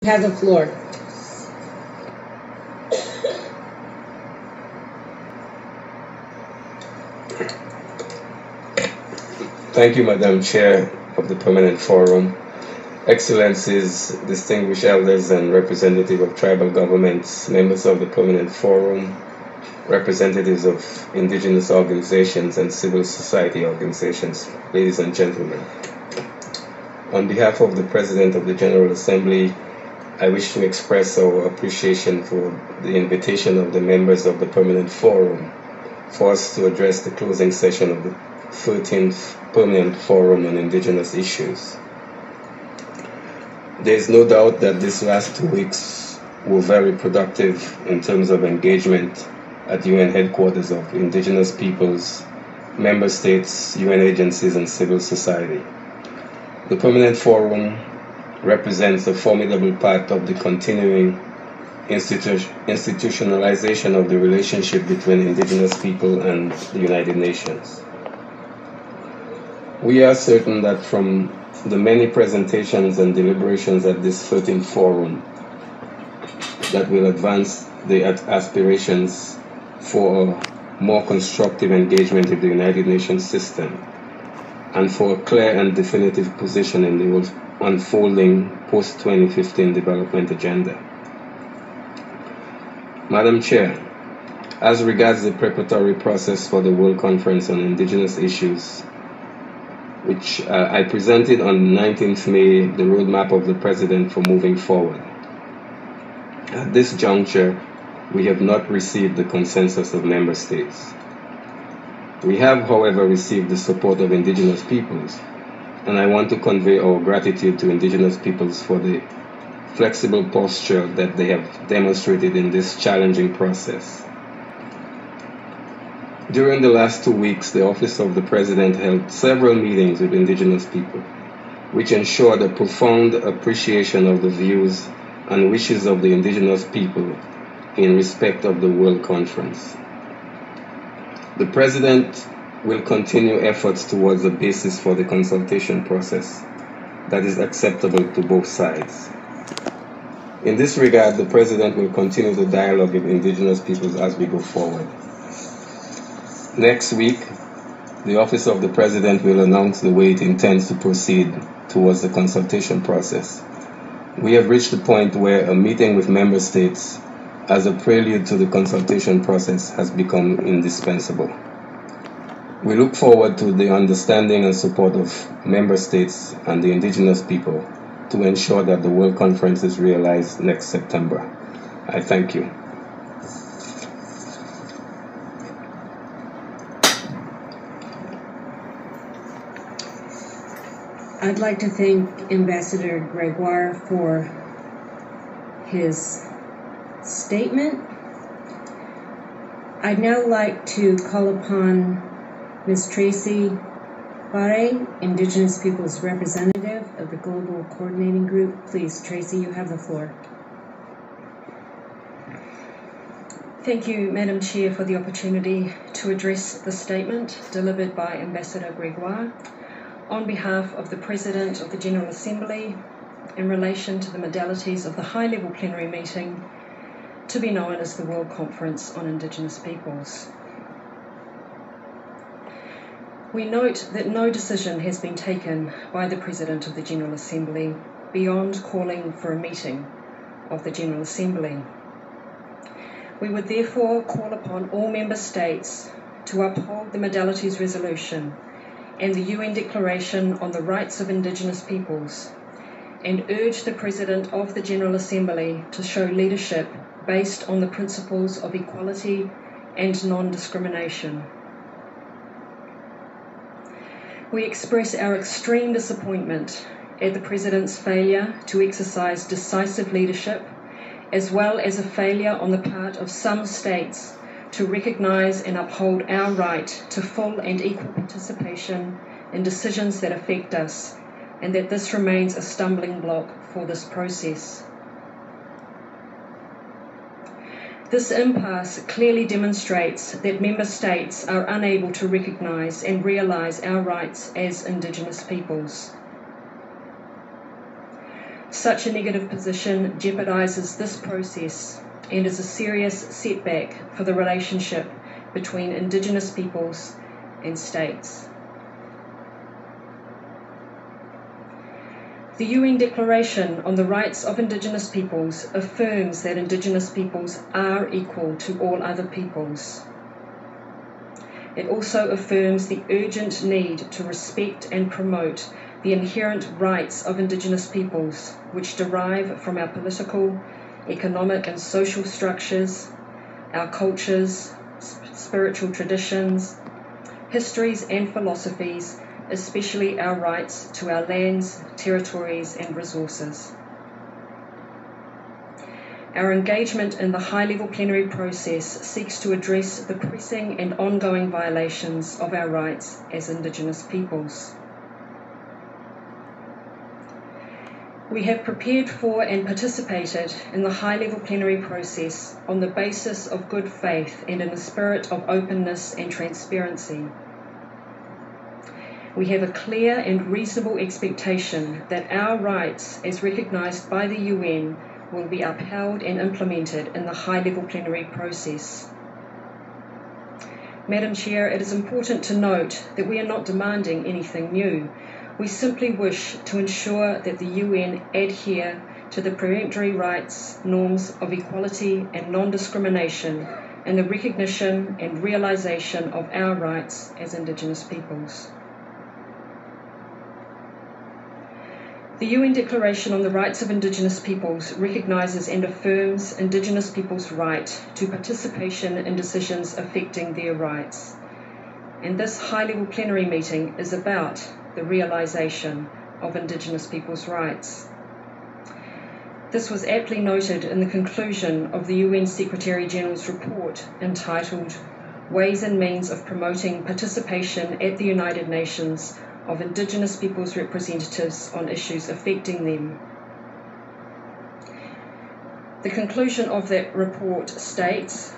You have the floor. Thank you, Madam Chair of the Permanent Forum. Excellencies, distinguished elders and representatives of tribal governments, members of the Permanent Forum, representatives of indigenous organizations and civil society organizations, ladies and gentlemen. On behalf of the President of the General Assembly, I wish to express our appreciation for the invitation of the members of the Permanent Forum for us to address the closing session of the 13th Permanent Forum on Indigenous Issues. There is no doubt that these last 2 weeks were very productive in terms of engagement at UN headquarters of indigenous peoples, member states, UN agencies, and civil society. The Permanent Forum represents a formidable part of the continuing institutionalization of the relationship between indigenous people and the United Nations. We are certain that from the many presentations and deliberations at this 13th forum that will advance the aspirations for a more constructive engagement with the United Nations system and for a clear and definitive position in the unfolding post-2015 development agenda. Madam Chair, as regards the preparatory process for the World Conference on Indigenous Issues, which I presented on 19th May, the roadmap of the President for moving forward. At this juncture, we have not received the consensus of member states. We have, however, received the support of indigenous peoples, and I want to convey our gratitude to indigenous peoples for the flexible posture that they have demonstrated in this challenging process. During the last 2 weeks, the Office of the President held several meetings with indigenous people, which ensured a profound appreciation of the views and wishes of the indigenous people in respect of the World Conference. The President will continue efforts towards a basis for the consultation process that is acceptable to both sides. In this regard, the President will continue the dialogue with indigenous peoples as we go forward. Next week, the Office of the President will announce the way it intends to proceed towards the consultation process. We have reached the point where a meeting with member states as a prelude to the consultation process has become indispensable. We look forward to the understanding and support of member states and the indigenous people to ensure that the World Conference is realized next September. I thank you. I'd like to thank Ambassador Gregoire for his statement. I'd now like to call upon Ms. Tracy Barre, Indigenous Peoples Representative of the Global Coordinating Group. Please, Tracy, you have the floor. Thank you, Madam Chair, for the opportunity to address the statement delivered by Ambassador Gregoire on behalf of the President of the General Assembly in relation to the modalities of the High Level Plenary Meeting to be known as the World Conference on Indigenous Peoples. We note that no decision has been taken by the President of the General Assembly beyond calling for a meeting of the General Assembly. We would therefore call upon all Member States to uphold the Modalities Resolution and the UN Declaration on the Rights of Indigenous Peoples, and urge the President of the General Assembly to show leadership based on the principles of equality and non-discrimination. We express our extreme disappointment at the President's failure to exercise decisive leadership, as well as a failure on the part of some states to recognise and uphold our right to full and equal participation in decisions that affect us, and that this remains a stumbling block for this process. This impasse clearly demonstrates that Member States are unable to recognise and realise our rights as Indigenous peoples. Such a negative position jeopardizes this process and is a serious setback for the relationship between Indigenous peoples and states. The UN Declaration on the Rights of Indigenous Peoples affirms that Indigenous peoples are equal to all other peoples. It also affirms the urgent need to respect and promote the inherent rights of Indigenous peoples, which derive from our political, economic and social structures, our cultures, spiritual traditions, histories and philosophies, especially our rights to our lands, territories and resources. Our engagement in the High Level Plenary process seeks to address the pressing and ongoing violations of our rights as Indigenous peoples. We have prepared for and participated in the High Level Plenary process on the basis of good faith and in a spirit of openness and transparency. We have a clear and reasonable expectation that our rights, as recognised by the UN, will be upheld and implemented in the High Level Plenary process. Madam Chair, it is important to note that we are not demanding anything new. We simply wish to ensure that the UN adhere to the peremptory rights, norms of equality and non-discrimination in the recognition and realisation of our rights as Indigenous peoples. The UN Declaration on the Rights of Indigenous Peoples recognises and affirms Indigenous peoples' right to participation in decisions affecting their rights. And this high-level plenary meeting is about the realisation of Indigenous peoples' rights. This was aptly noted in the conclusion of the UN Secretary-General's report entitled Ways and Means of Promoting Participation at the United Nations of Indigenous peoples' representatives on issues affecting them. The conclusion of that report states,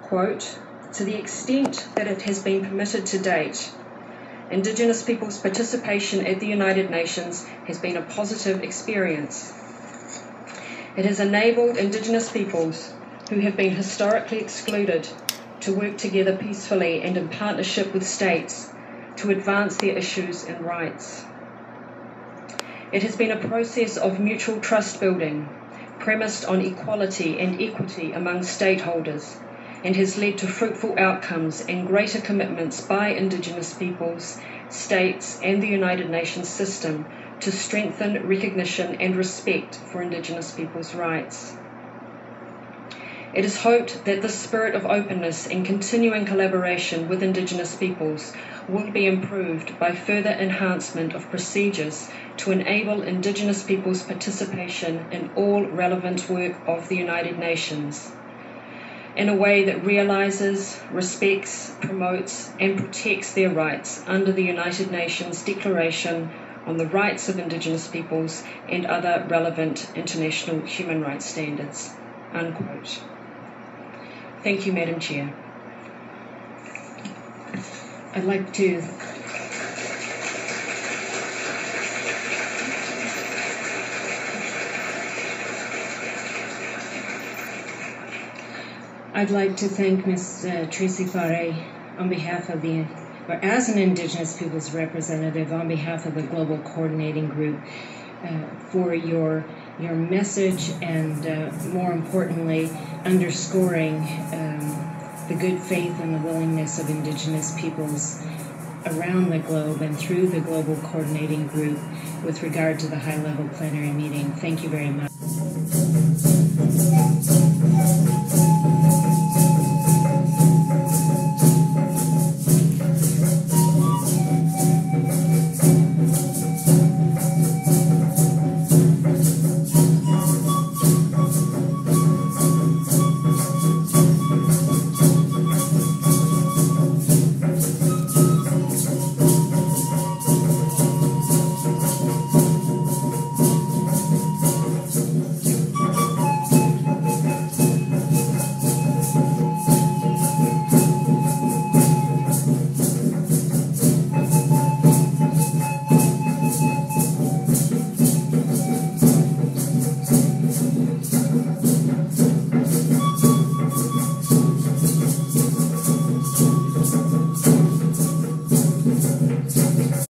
quote, "To the extent that it has been permitted to date, Indigenous peoples' participation at the United Nations has been a positive experience. It has enabled Indigenous peoples who have been historically excluded to work together peacefully and in partnership with states to advance their issues and rights. It has been a process of mutual trust building, premised on equality and equity among stakeholders, and has led to fruitful outcomes and greater commitments by Indigenous peoples, states and the United Nations system to strengthen recognition and respect for Indigenous peoples' rights. It is hoped that this spirit of openness and continuing collaboration with Indigenous peoples will be improved by further enhancement of procedures to enable Indigenous peoples' participation in all relevant work of the United Nations in a way that realises, respects, promotes and protects their rights under the United Nations Declaration on the Rights of Indigenous Peoples and other relevant international human rights standards." Unquote. Thank you, Madam Chair. I'd like to thank Ms. Tracy Farre on behalf of as an Indigenous peoples representative on behalf of the Global Coordinating Group for your message and more importantly underscoring the good faith and the willingness of Indigenous peoples around the globe and through the Global Coordinating Group with regard to the High Level Plenary Meeting. Thank you very much.